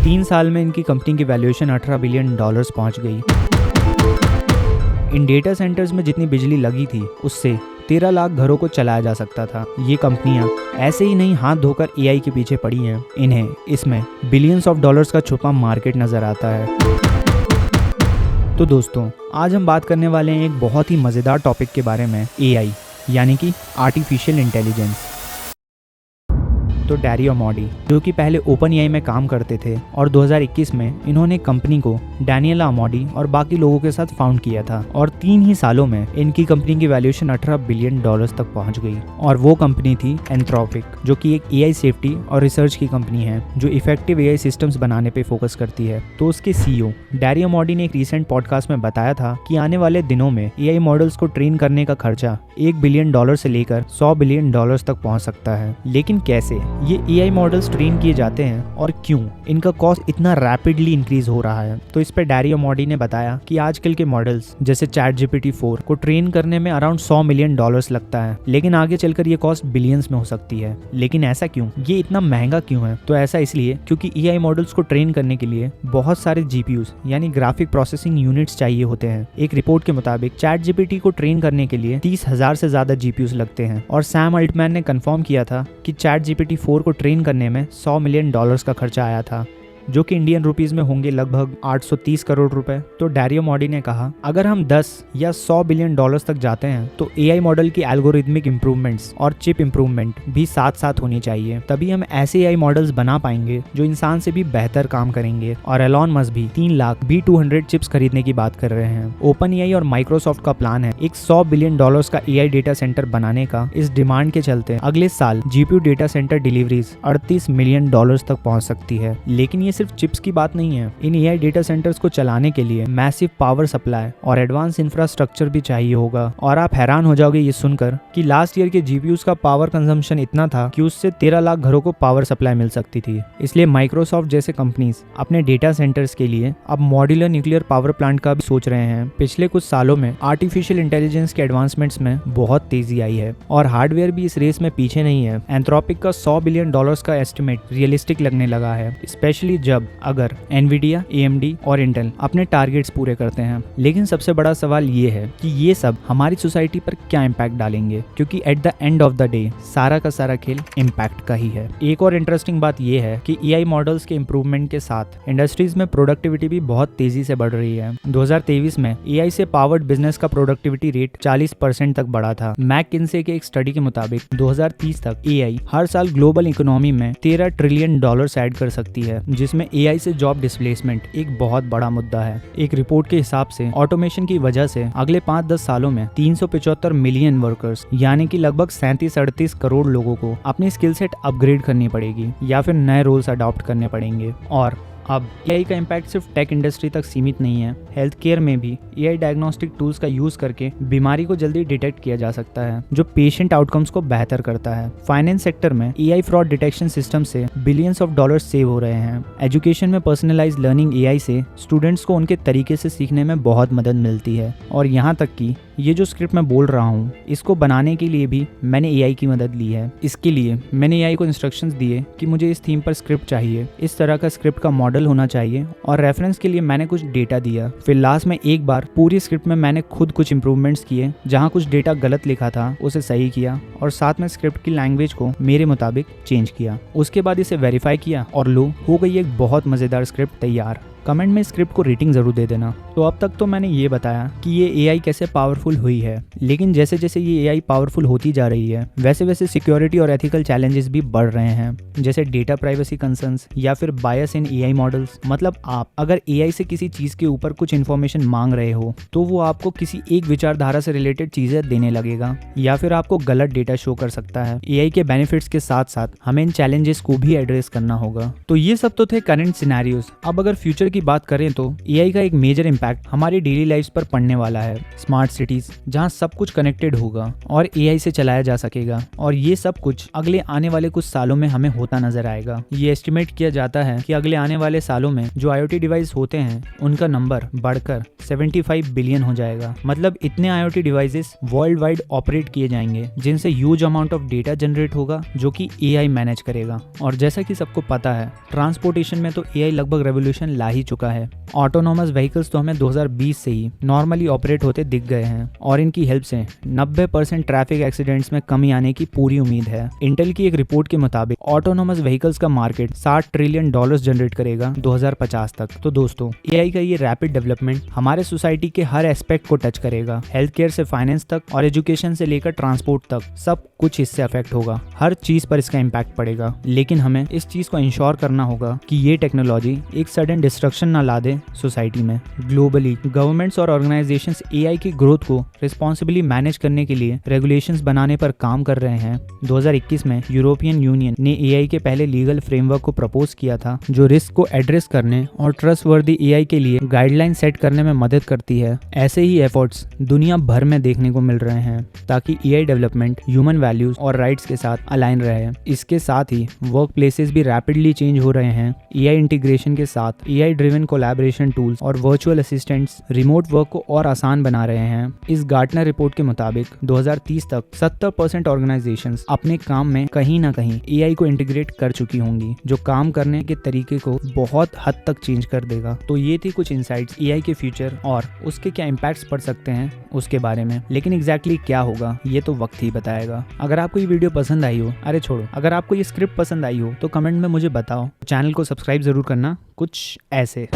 3 साल में इनकी कंपनी की वैल्यूएशन $18 बिलियन पहुंच गई। इन डेटा सेंटर्स में जितनी बिजली लगी थी उससे 13 लाख घरों को चलाया जा सकता था। ये कंपनियां ऐसे ही नहीं हाथ धोकर एआई के पीछे पड़ी हैं, इन्हें इसमें बिलियंस ऑफ डॉलर्स का छुपा मार्केट नजर आता है। तो दोस्तों, आज हम बात करने वाले हैं एक बहुत ही मज़ेदार टॉपिक के बारे में, एआई यानी कि आर्टिफिशियल इंटेलिजेंस। तो डैरियो अमोडी, जो कि पहले ओपन एआई में काम करते थे और 2021 में इन्होंने कंपनी को डैनियल अमोडी और बाकी लोगों के साथ फाउंड किया था और 3 ही सालों में इनकी कंपनी की वैल्यूएशन $18 बिलियन तक पहुंच गई। और वो कंपनी थी एंथ्रोपिक, जो कि एक एआई सेफ्टी और रिसर्च की कंपनी है जो इफेक्टिव एआई सिस्टम्स बनाने पे फोकस करती है। तो उसके सीईओ डैरियो अमोडी ने एक रिसेंट पॉडकास्ट में बताया था कि आने वाले दिनों में एआई मॉडल्स को ट्रेन करने का खर्चा $1 बिलियन से लेकर $100 बिलियन तक पहुंच सकता है। लेकिन कैसे ये एआई मॉडल्स ट्रेन किए जाते हैं और क्यों इनका कॉस्ट इतना रैपिडली इंक्रीज हो रहा है? तो इस पे डैरियो अमोडी ने बताया कि आजकल के मॉडल्स जैसे ChatGPT-4 को ट्रेन करने में अराउंड $100 मिलियन लगता है, लेकिन आगे चलकर ये कॉस्ट बिलियंस में हो सकती है। लेकिन ऐसा क्यों? ये इतना महंगा क्यों है? तो ऐसा इसलिए क्योंकि एआई मॉडल्स को ट्रेन करने के लिए बहुत सारे जीपीयूज यानी ग्राफिक प्रोसेसिंग यूनिट्स चाहिए होते हैं। एक रिपोर्ट के मुताबिक ChatGPT को ट्रेन करने के लिए 30,000 से ज्यादा जीपीयूज लगते हैं और सैम अल्टमैन ने कंफर्म किया था कि ChatGPT-4 को ट्रेन करने में $100 मिलियन का खर्चा आया था, जो कि इंडियन रुपीस में होंगे लगभग 830 करोड़ रुपए। तो डैरियो अमोडी ने कहा, अगर हम 10 या $100 बिलियन तक जाते हैं तो एआई मॉडल की एल्गोरिथमिक इंप्रूवमेंट्स और चिप इंप्रूवमेंट भी साथ साथ होनी चाहिए। तभी हम ऐसे एआई मॉडल्स बना पाएंगे जो इंसान से भी बेहतर काम करेंगे। और एलॉन मस्क भी 3 लाख B200 चिप्स खरीदने की बात कर रहे हैं। ओपन एआई और माइक्रोसॉफ्ट का प्लान है एक $100 बिलियन का एआई डेटा सेंटर बनाने का। इस डिमांड के चलते अगले साल GPU data centre deliveries $38 million तक पहुंच सकती है। लेकिन ये सिर्फ चिप्स की बात नहीं है। इन एआई डेटा सेंटर्स को चलाने के लिए मैसिव पावर सप्लाई और एडवांस इंफ्रास्ट्रक्चर भी चाहिए होगा। और आप हैरान हो जाओगे ये सुनकर कि लास्ट ईयर के जीपीयूज का पावर कंजम्पशन इतना था कि उससे 13 लाख घरों को पावर सप्लाई मिल सकती थी। इसलिए माइक्रोसॉफ्ट जैसे कंपनीज अपने डेटा सेंटर्स के लिए अब मॉड्यूलर न्यूक्लियर पावर प्लांट का भी सोच रहे हैं। पिछले कुछ सालों में आर्टिफिशियल इंटेलिजेंस के एडवांसमेंट्स में बहुत तेजी आई है और हार्डवेयर भी इस रेस में पीछे नहीं है। एंथ्रोपिक का $100 बिलियन का एस्टिमेट रियलिस्टिक लगने लगा है, स्पेशली जब अगर एनवीडिया, एएमडी और इंटेल अपने टारगेट्स पूरे करते हैं। लेकिन सबसे बड़ा सवाल ये है कि ये सब हमारी सोसाइटी पर क्या इम्पैक्ट डालेंगे, क्योंकि at the end of the day सारा का सारा खेल इम्पैक्ट का ही है। एक और इंटरेस्टिंग बात ये है कि एआई मॉडल्स के इम्प्रूवमेंट के साथ इंडस्ट्रीज में प्रोडक्टिविटी भी बहुत तेजी से बढ़ रही है। 2023 में एआई से पावर्ड बिजनेस का प्रोडक्टिविटी रेट 40% तक बढ़ा था। मैकिन्से के एक स्टडी के मुताबिक 2030 तक एआई हर साल ग्लोबल इकोनॉमी में $13 ट्रिलियन ऐड कर सकती है, जिसमें एआई से जॉब डिस्प्लेसमेंट एक बहुत बड़ा मुद्दा है। एक रिपोर्ट के हिसाब से ऑटोमेशन की वजह से अगले 5-10 सालों में 375 मिलियन वर्कर्स यानी कि लगभग 37-38 करोड़ लोगों को अपनी स्किल सेट अपग्रेड करनी पड़ेगी या फिर नए रोल्स अडॉप्ट करने पड़ेंगे। और अब एआई का इम्पैक्ट सिर्फ टेक इंडस्ट्री तक सीमित नहीं है। हेल्थ केयर में भी एआई डायग्नोस्टिक टूल्स का यूज करके बीमारी को जल्दी डिटेक्ट किया जा सकता है, जो पेशेंट आउटकम्स को बेहतर करता है। फाइनेंस सेक्टर में एआई फ्रॉड डिटेक्शन सिस्टम से बिलियंस ऑफ डॉलर्स सेव हो रहे हैं। एजुकेशन में पर्सनलाइज्ड लर्निंग एआई से स्टूडेंट्स को उनके तरीके से सीखने में बहुत मदद मिलती है। और यहाँ तक कि ये जो स्क्रिप्ट मैं बोल रहा हूँ, इसको बनाने के लिए भी मैंने एआई की मदद ली है। इसके लिए मैंने एआई को इंस्ट्रक्शंस दिए कि मुझे इस थीम पर स्क्रिप्ट चाहिए, इस तरह का स्क्रिप्ट का मॉडल होना चाहिए, और रेफरेंस के लिए मैंने कुछ डेटा दिया। फिर लास्ट में एक बार पूरी स्क्रिप्ट में मैंने खुद कुछ इंप्रूवमेंट्स किए, जहाँ कुछ डेटा गलत लिखा था उसे सही किया और साथ में स्क्रिप्ट की लैंग्वेज को मेरे मुताबिक चेंज किया। उसके बाद इसे वेरीफाई किया और लो, हो गई एक बहुत मजेदार स्क्रिप्ट तैयार। कमेंट में स्क्रिप्ट को रेटिंग जरूर दे देना। तो अब तक तो मैंने ये बताया कि ये एआई कैसे पावरफुल हुई है, लेकिन जैसे जैसे ये एआई पावरफुल होती जा रही है वैसे वैसे सिक्योरिटी और एथिकल चैलेंजेस भी बढ़ रहे हैं, जैसे डेटा प्राइवेसी कंसर्न्स या फिर बायस इन एआई मॉडल्स। मतलब आप अगर एआई से किसी चीज के ऊपर कुछ इन्फॉर्मेशन मांग रहे हो तो वो आपको किसी एक विचारधारा से रिलेटेड चीजें देने लगेगा या फिर आपको गलत डेटा शो कर सकता है। एआई के बेनिफिट्स के साथ साथ हमें इन चैलेंजेस को भी एड्रेस करना होगा। तो ये सब तो थे करंट सिनेरियोज। अब अगर फ्यूचर की की बात करें तो एआई का एक मेजर इम्पैक्ट हमारी डेली लाइफ्स पर पड़ने वाला है। स्मार्ट सिटीज जहां सब कुछ कनेक्टेड होगा और एआई से चलाया जा सकेगा, और ये सब कुछ अगले आने वाले कुछ सालों में हमें होता नजर आएगा। ये एस्टिमेट किया जाता है कि अगले आने वाले सालों में जो IoT डिवाइस होते हैं उनका नंबर बढ़कर 75 बिलियन हो जाएगा। मतलब इतने IoT devices world wide operate किए जाएंगे जिनसे huge amount of data generate होगा जो कि एआई मैनेज करेगा। और जैसा कि सबको पता है, ट्रांसपोर्टेशन में तो एआई लगभग रेवोल्यूशन ला ही चुका है। ऑटोनोमस व्हीकल्स तो हमें 2020 से ही नॉर्मली ऑपरेट होते दिख गए हैं और इनकी हेल्प से 90% ट्रैफिक एक्सीडेंट्स में कमी आने की पूरी उम्मीद है। इंटेल की एक रिपोर्ट के मुताबिक ऑटोनोमस व्हीकल्स का मार्केट $60 ट्रिलियन जनरेट करेगा 2050 तक। तो दोस्तों, एआई का ये रैपिड डेवलपमेंट हमारे सोसाइटी के हर एस्पेक्ट को टच करेगा। हेल्थ केयर से फाइनेंस तक और एजुकेशन से लेकर ट्रांसपोर्ट तक सब कुछ इससे अफेक्ट होगा। हर चीज पर इसका इम्पैक्ट पड़ेगा। लेकिन हमें इस चीज को इंश्योर करना होगा कि ये टेक्नोलॉजी एक सडन डिस्ट्रक्शन ना ला दे सोसाइटी में। ग्लोबली गवर्नमेंट्स और ऑर्गेनाइजेशंस एआई की ग्रोथ को रिस्पॉन्सिबली मैनेज करने के लिए रेगुलेशंस बनाने पर काम कर रहे हैं। 2021 में यूरोपियन यूनियन ने एआई के पहले लीगल फ्रेमवर्क को प्रपोज किया था जो रिस्क को एड्रेस करने और ट्रस्टवर्दी एआई के लिए गाइडलाइन सेट करने में मदद करती है। ऐसे ही एफर्ट्स दुनिया भर में देखने को मिल रहे हैं ताकि एआई डेवलपमेंट ह्यूमन वैल्यूज और राइट्स के साथ अलाइन रहे। इसके साथ ही वर्क प्लेसेस भी रैपिडली चेंज हो रहे हैं। एआई इंटीग्रेशन के साथ एआई ड्रिवन कोलैबोरेशन टूल्स और वर्चुअल असिस्टेंट्स रिमोट वर्क को और आसान बना रहे हैं। इस गार्टनर रिपोर्ट के मुताबिक 2030 तक 70% ऑर्गेनाइजेशंस अपने काम में कहीं ना कहीं एआई को इंटीग्रेट कर चुकी होंगी, जो काम करने के तरीके को बहुत हद तक चेंज कर देगा। तो ये थी कुछ इनसाइट्स एआई के फ्यूचर और उसके क्या इम्पैक्ट्स पड़ सकते हैं उसके बारे में। लेकिन एग्जैक्टली क्या होगा ये तो वक्त ही बताएगा। अगर आपको ये वीडियो पसंद आई हो, अरे छोड़ो, अगर आपको ये स्क्रिप्ट पसंद आई हो तो कमेंट में मुझे बताओ। चैनल को सब्सक्राइब जरूर करना। कुछ ऐसे